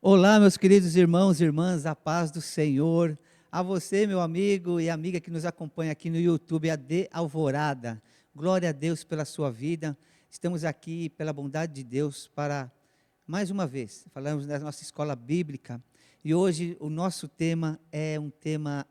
Olá, meus queridos irmãos e irmãs, a paz do Senhor. A você, meu amigo e amiga que nos acompanha aqui no YouTube, AD Alvorada. Glória a Deus pela sua vida. Estamos aqui, pela bondade de Deus, para, mais uma vez, falamos da nossa escola bíblica. E hoje o nosso tema é um tema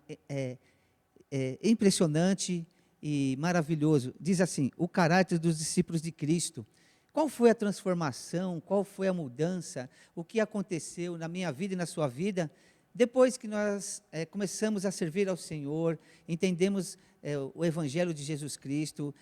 impressionante e maravilhoso. Diz assim, o caráter dos discípulos de Cristo. Qual foi a transformação, qual foi a mudança, o que aconteceu na minha vida e na sua vida, depois que nós começamos a servir ao Senhor, entendemos o Evangelho de Jesus Cristo,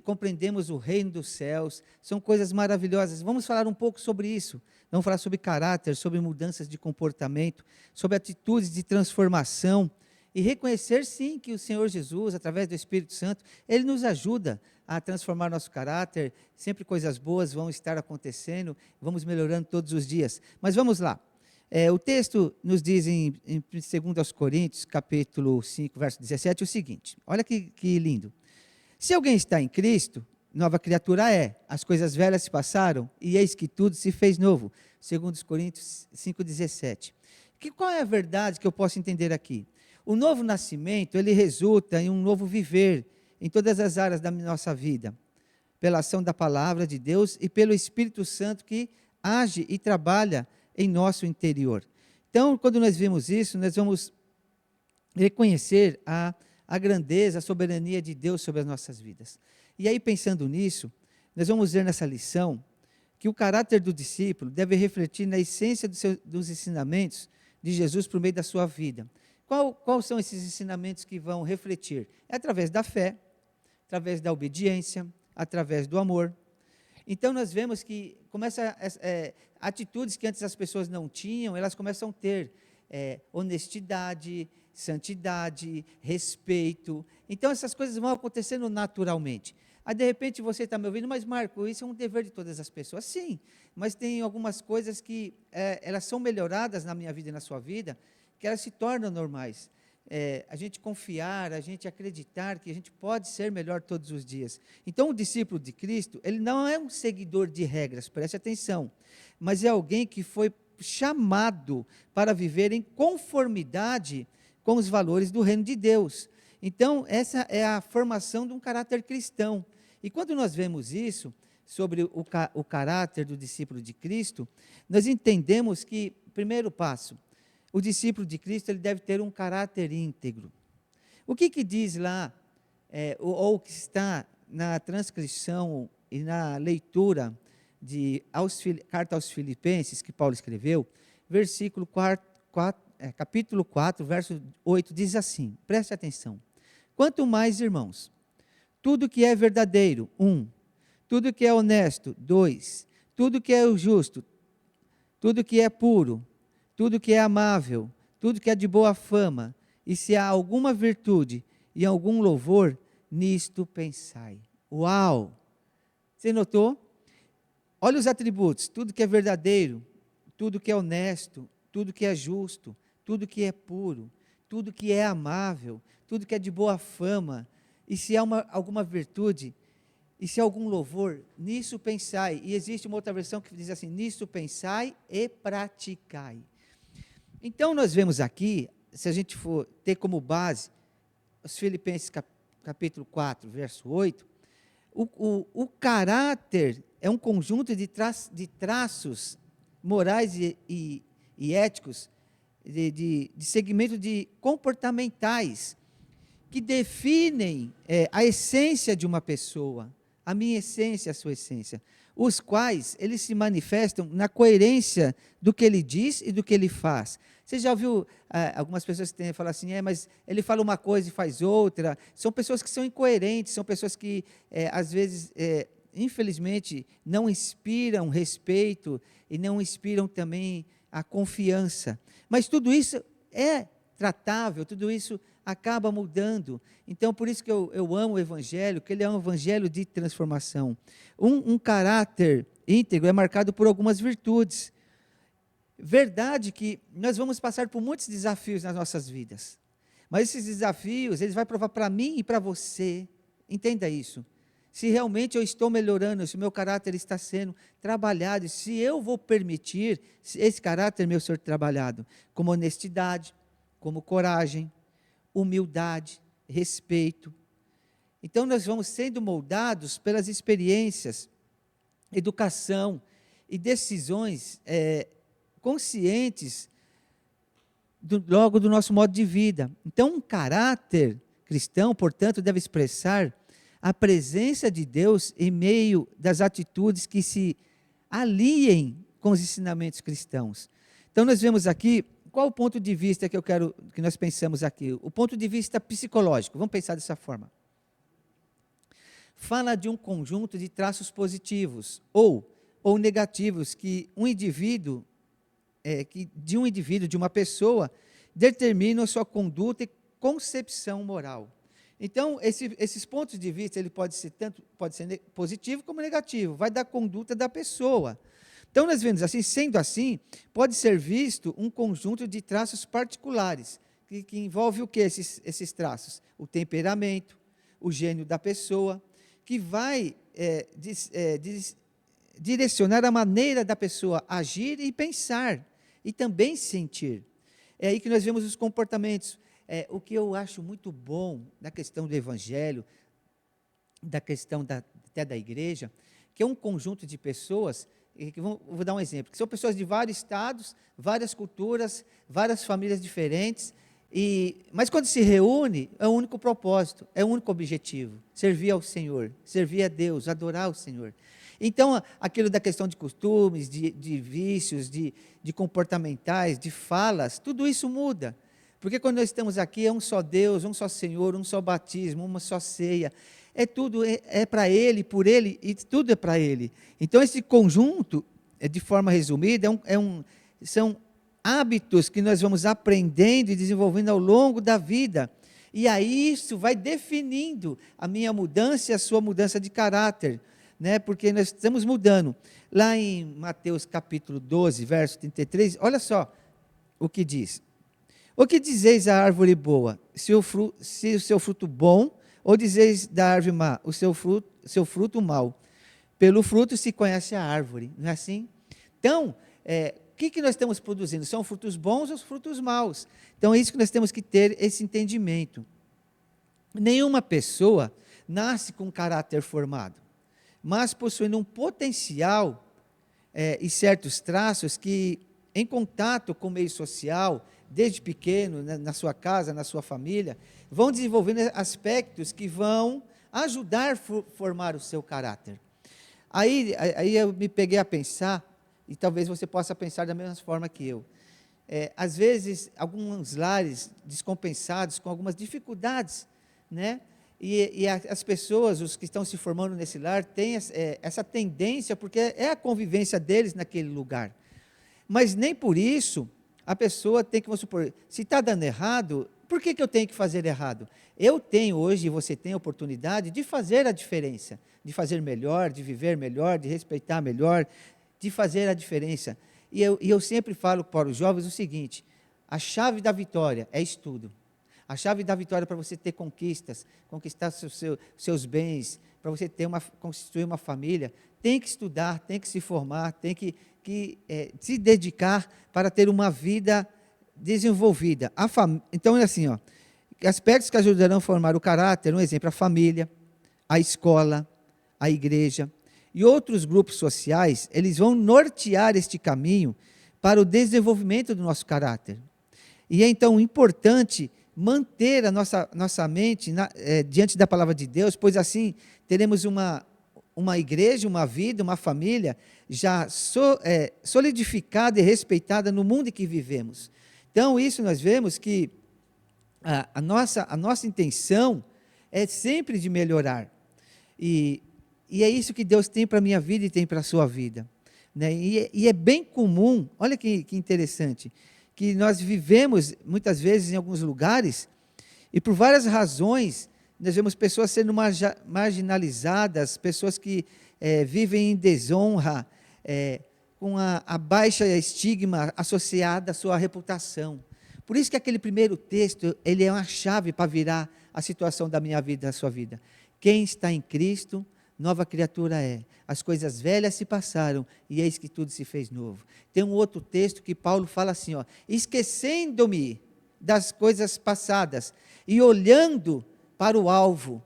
compreendemos o reino dos céus, são coisas maravilhosas. Vamos falar um pouco sobre isso, vamos falar sobre caráter, sobre mudanças de comportamento, sobre atitudes de transformação, e reconhecer sim que o Senhor Jesus, através do Espírito Santo, Ele nos ajuda a transformar nosso caráter, sempre coisas boas vão estar acontecendo, vamos melhorando todos os dias. Mas vamos lá, o texto nos diz em 2 Coríntios, capítulo 5, verso 17, o seguinte, olha que lindo. Se alguém está em Cristo, nova criatura é, as coisas velhas se passaram, e eis que tudo se fez novo. 2 Coríntios 5, 17. Qual é a verdade que eu posso entender aqui? O novo nascimento, ele resulta em um novo viver em todas as áreas da nossa vida, pela ação da palavra de Deus e pelo Espírito Santo que age e trabalha em nosso interior. Então, quando nós vemos isso, nós vamos reconhecer a grandeza, a soberania de Deus sobre as nossas vidas. E aí, pensando nisso, nós vamos ver nessa lição que o caráter do discípulo deve refletir na essência dos ensinamentos de Jesus por meio da sua vida. Quais são esses ensinamentos que vão refletir? É através da fé, através da obediência, através do amor. Então, nós vemos que atitudes que antes as pessoas não tinham, elas começam a ter honestidade, santidade, respeito. Então, essas coisas vão acontecendo naturalmente. Aí, de repente, você está me ouvindo, mas Marco, isso é um dever de todas as pessoas. Sim, mas tem algumas coisas que elas são melhoradas na minha vida e na sua vida, que elas se tornam normais. A gente confiar, a gente acreditar que a gente pode ser melhor todos os dias. Então, o discípulo de Cristo, ele não é um seguidor de regras, preste atenção, mas é alguém que foi chamado para viver em conformidade com os valores do reino de Deus. Então, essa é a formação de um caráter cristão. E quando nós vemos isso, sobre o caráter do discípulo de Cristo, nós entendemos que, primeiro passo, o discípulo de Cristo ele deve ter um caráter íntegro. O que diz lá, ou que está na transcrição e na leitura carta aos Filipenses, que Paulo escreveu, capítulo 4, verso 8, diz assim, preste atenção. Quanto mais, irmãos, tudo que é verdadeiro, 1, tudo que é honesto, 2, tudo que é justo, tudo que é puro, tudo que é amável, tudo que é de boa fama, e se há alguma virtude e algum louvor, nisto pensai. Uau! Você notou? Olha os atributos, tudo que é verdadeiro, tudo que é honesto, tudo que é justo, tudo que é puro, tudo que é amável, tudo que é de boa fama, e se há alguma virtude, e se há algum louvor, nisso pensai. E existe uma outra versão que diz assim, nisso pensai e praticai. Então, nós vemos aqui, se a gente for ter como base, os Filipenses capítulo 4, verso 8, o caráter é um conjunto de traços morais e éticos, de segmento de comportamentais, que definem a essência de uma pessoa, a minha essência, a sua essência, os quais eles se manifestam na coerência do que ele diz e do que ele faz. Você já ouviu algumas pessoas que falam assim, mas ele fala uma coisa e faz outra. São pessoas que são incoerentes, são pessoas que, às vezes, infelizmente, não inspiram respeito e não inspiram também a confiança. Mas tudo isso é tratável, tudo isso acaba mudando. Então, por isso que eu amo o Evangelho, que ele é um Evangelho de transformação. Um caráter íntegro é marcado por algumas virtudes. Verdade que nós vamos passar por muitos desafios nas nossas vidas, mas esses desafios, eles vão provar para mim e para você, entenda isso, se realmente eu estou melhorando, se o meu caráter está sendo trabalhado, se eu vou permitir esse caráter meu ser trabalhado, como honestidade, como coragem, humildade, respeito. Então, nós vamos sendo moldados pelas experiências, educação e decisões conscientes logo do nosso modo de vida. Então, um caráter cristão, portanto, deve expressar a presença de Deus em meio das atitudes que se aliem com os ensinamentos cristãos. Então, nós vemos aqui, qual o ponto de vista que nós pensamos aqui? O ponto de vista psicológico, vamos pensar dessa forma. Fala de um conjunto de traços positivos ou negativos que de uma pessoa, determinam a sua conduta e concepção moral. Então, esses pontos de vista, ele pode ser positivo como negativo, vai da conduta da pessoa. Então, nós vemos assim, sendo assim, pode ser visto um conjunto de traços particulares, que envolve o que esses traços? O temperamento, o gênio da pessoa, que vai direcionar a maneira da pessoa agir e pensar, e também sentir. É aí que nós vemos os comportamentos. O que eu acho muito bom na questão do evangelho, da questão até da igreja, que é um conjunto de pessoas, vou dar um exemplo, que são pessoas de vários estados, várias culturas, várias famílias diferentes, mas quando se reúne, é um único propósito, é um único objetivo, servir ao Senhor, servir a Deus, adorar o Senhor. Então, aquilo da questão de costumes, de vícios, de comportamentais, de falas, tudo isso muda. Porque quando nós estamos aqui, é um só Deus, um só Senhor, um só batismo, uma só ceia. Tudo para Ele, por Ele, e tudo é para Ele. Então, esse conjunto, de forma resumida, são hábitos que nós vamos aprendendo e desenvolvendo ao longo da vida. E aí isso vai definindo a minha mudança e a sua mudança de caráter. Porque nós estamos mudando. Lá em Mateus capítulo 12, verso 33, olha só o que diz. O que dizeis à árvore boa, se o seu fruto bom, ou dizeis da árvore má, o seu fruto mau? Pelo fruto se conhece a árvore, não é assim? Então, o que nós estamos produzindo? São frutos bons ou frutos maus? Então, é isso que nós temos que ter esse entendimento. Nenhuma pessoa nasce com caráter formado, mas possuindo um potencial e certos traços que, em contato com o meio social, desde pequeno, na sua casa, na sua família, vão desenvolvendo aspectos que vão ajudar a formar o seu caráter. Aí eu me peguei a pensar, e talvez você possa pensar da mesma forma que eu. Às vezes, alguns lares descompensados, com algumas dificuldades, e as pessoas, os que estão se formando nesse lar, têm essa tendência, porque é a convivência deles naquele lugar. Mas nem por isso a pessoa tem que, vamos supor, se está dando errado, por que eu tenho que fazer errado? Eu tenho hoje, e você tem a oportunidade de fazer a diferença, de fazer melhor, de viver melhor, de respeitar melhor, de fazer a diferença. E eu sempre falo para os jovens o seguinte: a chave da vitória é estudo. A chave da vitória para você ter conquistas, conquistar seus bens, para você constituir uma família, tem que estudar, tem que se formar, tem que se dedicar para ter uma vida desenvolvida. Então, é assim, aspectos que ajudarão a formar o caráter, um exemplo, a família, a escola, a igreja e outros grupos sociais, eles vão nortear este caminho para o desenvolvimento do nosso caráter. E é, então, importante manter a nossa mente diante da palavra de Deus, pois assim teremos uma igreja, uma vida, uma família já solidificada e respeitada no mundo em que vivemos. Então, isso nós vemos que a nossa intenção é sempre de melhorar. E é isso que Deus tem para a minha vida e tem para a sua vida. E é bem comum, olha que interessante, que nós vivemos muitas vezes em alguns lugares e por várias razões nós vemos pessoas sendo marginalizadas, pessoas que vivem em desonra, com a baixa estigma associada à sua reputação. Por isso que aquele primeiro texto, ele é uma chave para virar a situação da minha vida e da sua vida. Quem está em Cristo nova criatura é. As coisas velhas se passaram e eis que tudo se fez novo. Tem um outro texto que Paulo fala assim, ó, esquecendo-me das coisas passadas e olhando para o alvo,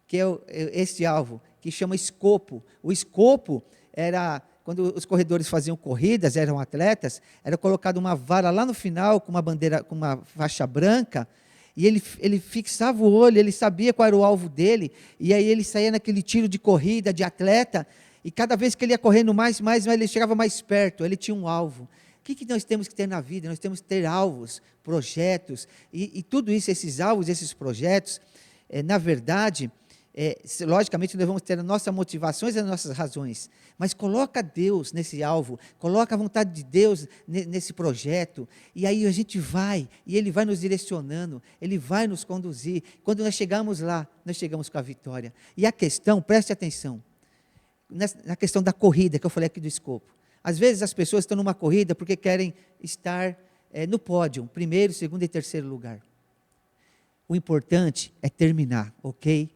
que é este alvo, que chama escopo. O escopo era, quando os corredores faziam corridas, eram atletas, era colocado uma vara lá no final, com uma bandeira, com uma faixa branca, e ele fixava o olho, ele sabia qual era o alvo dele, e aí ele saía naquele tiro de corrida, de atleta, e cada vez que ele ia correndo mais, ele chegava mais perto, ele tinha um alvo. O que nós temos que ter na vida? Nós temos que ter alvos, projetos, e tudo isso, esses alvos, esses projetos, na verdade, logicamente nós vamos ter as nossas motivações e as nossas razões, mas coloca Deus nesse alvo, coloca a vontade de Deus nesse projeto, e aí a gente vai, e Ele vai nos direcionando, Ele vai nos conduzir. Quando nós chegamos lá, nós chegamos com a vitória. E a questão, preste atenção, na questão da corrida, que eu falei aqui do escopo. Às vezes as pessoas estão numa corrida porque querem estar no pódio, primeiro, segundo e terceiro lugar. O importante é terminar, ok?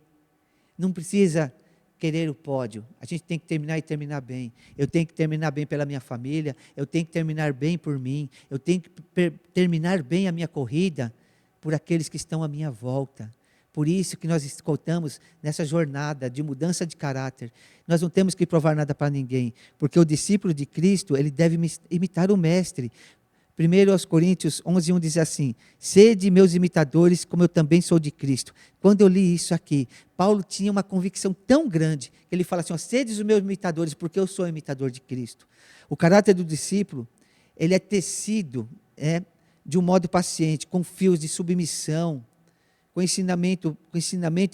Não precisa querer o pódio, a gente tem que terminar e terminar bem. Eu tenho que terminar bem pela minha família, eu tenho que terminar bem por mim, eu tenho que terminar bem a minha corrida por aqueles que estão à minha volta. Por isso que nós escutamos nessa jornada de mudança de caráter. Nós não temos que provar nada para ninguém, porque o discípulo de Cristo, ele deve imitar o mestre. 1 Coríntios 11:1 diz assim, sede meus imitadores, como eu também sou de Cristo. Quando eu li isso aqui, Paulo tinha uma convicção tão grande, que ele fala assim, ó, sede os meus imitadores, porque eu sou imitador de Cristo. O caráter do discípulo, ele é tecido de um modo paciente, com fios de submissão, com ensinamento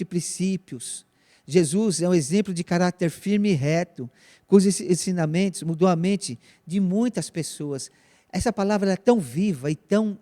e princípios. Jesus é um exemplo de caráter firme e reto, cujos ensinamentos mudou a mente de muitas pessoas. Essa palavra é tão viva e tão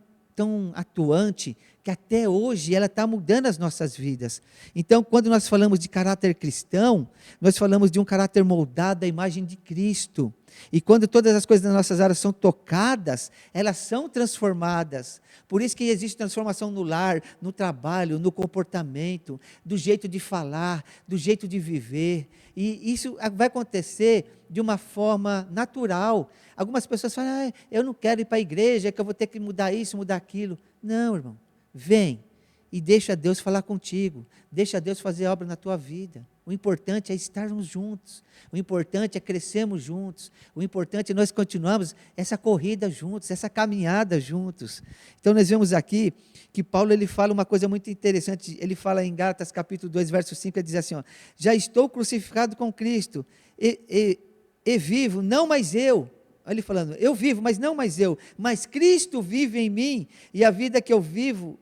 atuante, que até hoje ela está mudando as nossas vidas. Então, quando nós falamos de caráter cristão, nós falamos de um caráter moldado à imagem de Cristo. E quando todas as coisas das nossas áreas são tocadas, elas são transformadas. Por isso que existe transformação no lar, no trabalho, no comportamento, do jeito de falar, do jeito de viver. E isso vai acontecer de uma forma natural. Algumas pessoas falam, eu não quero ir para a igreja, que eu vou ter que mudar isso, mudar aquilo. Não, irmão, vem e deixa Deus falar contigo, deixa Deus fazer obra na tua vida. O importante é estarmos juntos, o importante é crescermos juntos, o importante é nós continuarmos essa corrida juntos, essa caminhada juntos. Então nós vemos aqui que Paulo ele fala uma coisa muito interessante, ele fala em Gálatas capítulo 2, verso 5, ele diz assim, ó, já estou crucificado com Cristo, e vivo, não mais eu. Olha ele falando, eu vivo, mas não mais eu, mas Cristo vive em mim, e a vida que eu vivo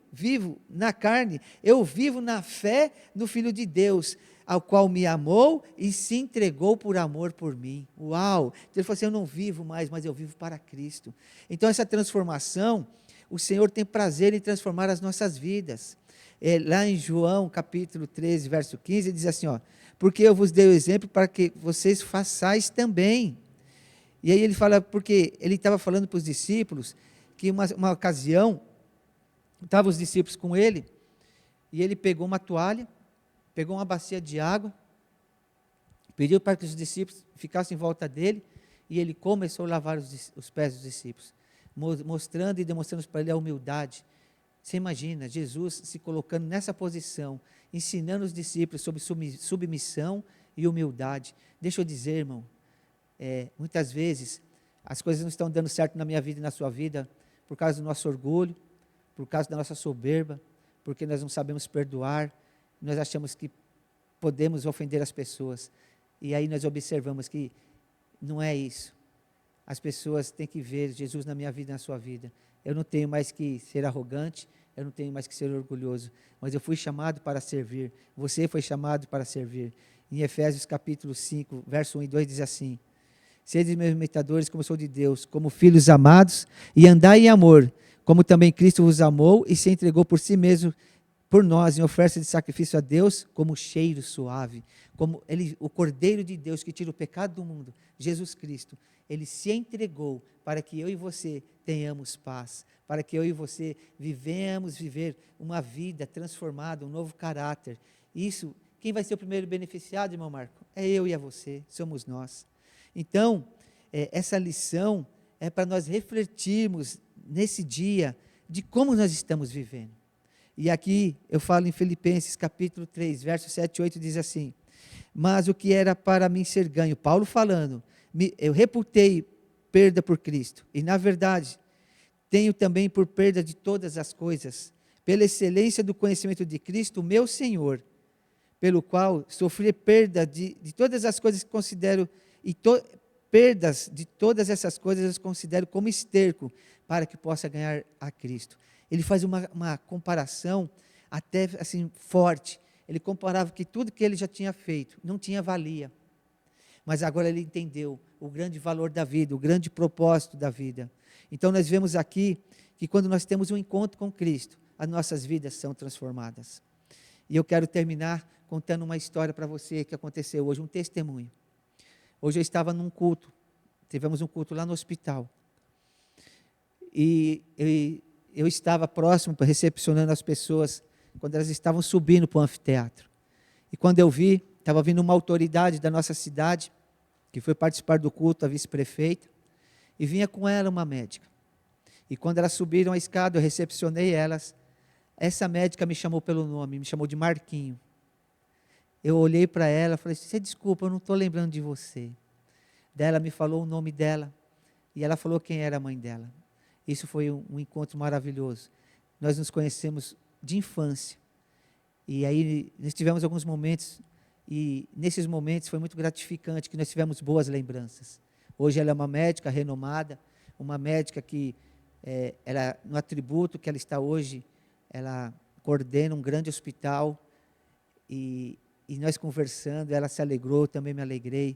na carne, eu vivo na fé no Filho de Deus, ao qual me amou e se entregou por amor por mim. Uau! Então ele falou assim, eu não vivo mais, mas eu vivo para Cristo. Então essa transformação, o Senhor tem prazer em transformar as nossas vidas. Lá em João capítulo 13, verso 15, ele diz assim, ó, porque eu vos dei o exemplo para que vocês façais também. E aí ele fala, porque ele estava falando para os discípulos, que uma ocasião, estavam os discípulos com ele, e ele pegou uma toalha, pegou uma bacia de água, pediu para que os discípulos ficassem em volta dele, e ele começou a lavar os pés dos discípulos, mostrando e demonstrando para ele a humildade. Você imagina, Jesus se colocando nessa posição, ensinando os discípulos sobre submissão e humildade. Deixa eu dizer, irmão, muitas vezes as coisas não estão dando certo na minha vida e na sua vida por causa do nosso orgulho, por causa da nossa soberba, porque nós não sabemos perdoar, nós achamos que podemos ofender as pessoas, e aí nós observamos que não é isso. As pessoas têm que ver Jesus na minha vida e na sua vida. Eu não tenho mais que ser arrogante, eu não tenho mais que ser orgulhoso, mas eu fui chamado para servir, você foi chamado para servir. Em Efésios capítulo 5, verso 1 e 2 diz assim, sede meus imitadores como eu sou de Deus, como filhos amados, e andai em amor, como também Cristo vos amou e se entregou por si mesmo, por nós, em oferta de sacrifício a Deus, como cheiro suave, como o Cordeiro de Deus que tira o pecado do mundo, Jesus Cristo, ele se entregou para que eu e você tenhamos paz, para que eu e você viver uma vida transformada, um novo caráter. Isso Quem vai ser o primeiro beneficiado, irmão Marco? É eu e é você, somos nós. Então, essa lição é para nós refletirmos nesse dia de como nós estamos vivendo. E aqui eu falo em Filipenses capítulo 3, versos 7 e 8, diz assim: mas o que era para mim ser ganho, Paulo falando, eu reputei perda por Cristo, e na verdade, tenho também por perda de todas as coisas, pela excelência do conhecimento de Cristo, meu Senhor, pelo qual sofri perda de todas as coisas que considero, perdas de todas essas coisas eu considero como esterco, para que possa ganhar a Cristo. Ele faz uma comparação até assim forte. Ele comparava que tudo que ele já tinha feito não tinha valia. Mas agora ele entendeu o grande valor da vida, o grande propósito da vida. Então nós vemos aqui que quando nós temos um encontro com Cristo, as nossas vidas são transformadas. E eu quero terminar contando uma história para você que aconteceu hoje, um testemunho. Hoje eu estava num culto, tivemos um culto lá no hospital. E eu estava próximo, recepcionando as pessoas, quando elas estavam subindo para o anfiteatro. E quando eu vi, estava vindo uma autoridade da nossa cidade, que foi participar do culto, a vice-prefeita, e vinha com ela uma médica. E quando elas subiram a escada, eu recepcionei elas, essa médica me chamou pelo nome, me chamou de Marquinho. Eu olhei para ela e falei: você desculpa, eu não estou lembrando de você. Daí ela me falou o nome dela, e ela falou quem era a mãe dela. Isso foi um encontro maravilhoso. Nós nos conhecemos de infância. E aí nós tivemos alguns momentos, e nesses momentos foi muito gratificante, que nós tivemos boas lembranças. Hoje ela é uma médica renomada, uma médica que, no atributo que ela está hoje, ela coordena um grande hospital, e nós conversando, ela se alegrou, também me alegrei.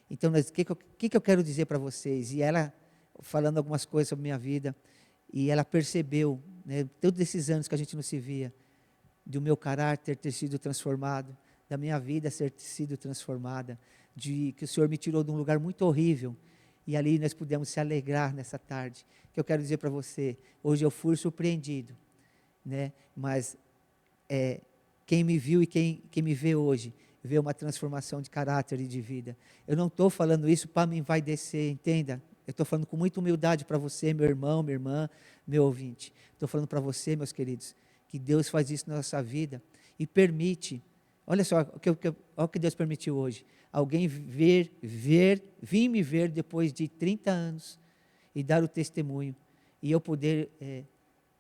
Então, o que eu quero dizer para vocês? E ela falando algumas coisas sobre minha vida, e ela percebeu, né, todos esses anos que a gente não se via, do meu caráter ter sido transformado, da minha vida ter sido transformada, de que o Senhor me tirou de um lugar muito horrível, e ali nós pudemos se alegrar nessa tarde. Que eu quero dizer para você, hoje eu fui surpreendido, né, mas quem me viu e quem me vê hoje, vê uma transformação de caráter e de vida. Eu não estou falando isso para me envaidecer, entenda? Eu estou falando com muita humildade para você, meu irmão, minha irmã, meu ouvinte. Estou falando para você, meus queridos, que Deus faz isso na nossa vida e permite. Olha só olha o que Deus permitiu hoje. Alguém vir me ver depois de 30 anos e dar o testemunho. E eu poder,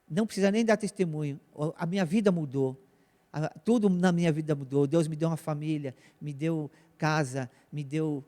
não precisa nem dar testemunho, a minha vida mudou. Tudo na minha vida mudou. Deus me deu uma família, me deu casa, me deu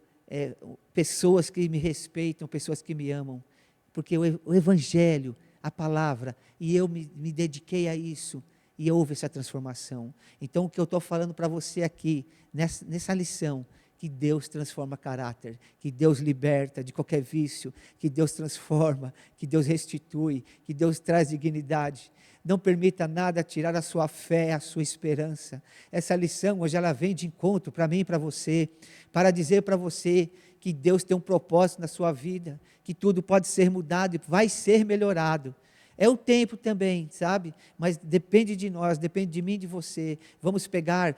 pessoas que me respeitam, pessoas que me amam, porque o Evangelho, a palavra, e eu me dediquei a isso, e houve essa transformação. Então o que eu estou falando para você aqui, nessa lição, que Deus transforma caráter, que Deus liberta de qualquer vício, que Deus transforma, que Deus restitui, que Deus traz dignidade. Não permita nada tirar a sua fé, a sua esperança. Essa lição hoje ela vem de encontro para mim e para você, para dizer para você que Deus tem um propósito na sua vida, que tudo pode ser mudado e vai ser melhorado. É o tempo também, sabe? Mas depende de nós, depende de mim e de você. Vamos pegar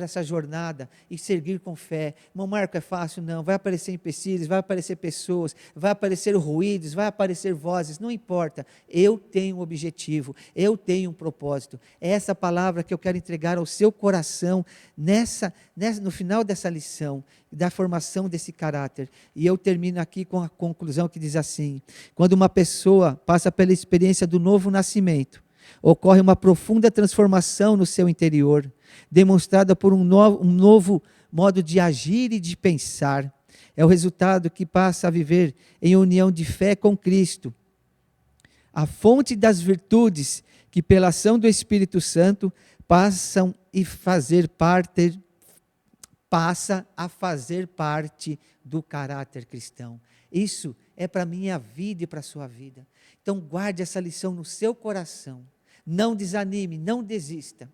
essa jornada e seguir com fé. Irmão Marco, é fácil? Não. Vai aparecer empecilhos, vai aparecer pessoas, vai aparecer ruídos, vai aparecer vozes, não importa. Eu tenho um objetivo, eu tenho um propósito. É essa palavra que eu quero entregar ao seu coração no final dessa lição, da formação desse caráter. E eu termino aqui com a conclusão que diz assim: quando uma pessoa passa pela experiência do novo nascimento, ocorre uma profunda transformação no seu interior, demonstrada por um novo modo de agir e de pensar. É o resultado que passa a viver em união de fé com Cristo. A fonte das virtudes que pela ação do Espírito Santo passa a fazer parte do caráter cristão. Isso é para a minha vida e para a sua vida. Então guarde essa lição no seu coração. Não desanime, não desista.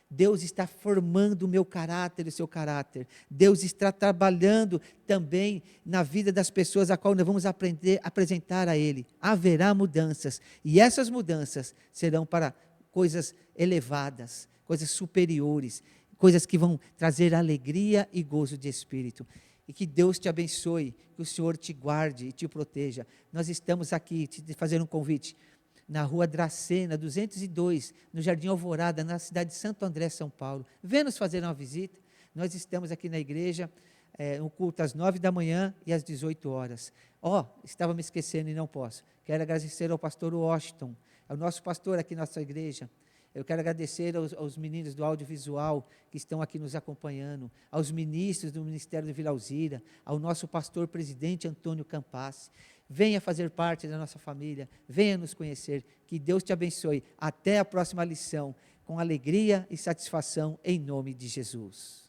Deus está formando o meu caráter e o seu caráter. Deus está trabalhando também na vida das pessoas a qual nós vamos apresentar a Ele. Haverá mudanças, e essas mudanças serão para coisas elevadas, coisas superiores, coisas que vão trazer alegria e gozo de espírito. E que Deus te abençoe, que o Senhor te guarde e te proteja. Nós estamos aqui te fazendo um convite, na rua Dracena, 202, no Jardim Alvorada, na cidade de Santo André, São Paulo. Venha nos fazer uma visita. Nós estamos aqui na igreja, um culto às 9 da manhã e às 18 horas. Estava me esquecendo e não posso. Quero agradecer ao pastor Washington, ao nosso pastor aqui na nossa igreja. Eu quero agradecer aos meninos do audiovisual que estão aqui nos acompanhando, aos ministros do Ministério do Vila Alzira, ao nosso pastor presidente Antônio Campassi. Venha fazer parte da nossa família, venha nos conhecer, que Deus te abençoe. Até a próxima lição, com alegria e satisfação, em nome de Jesus.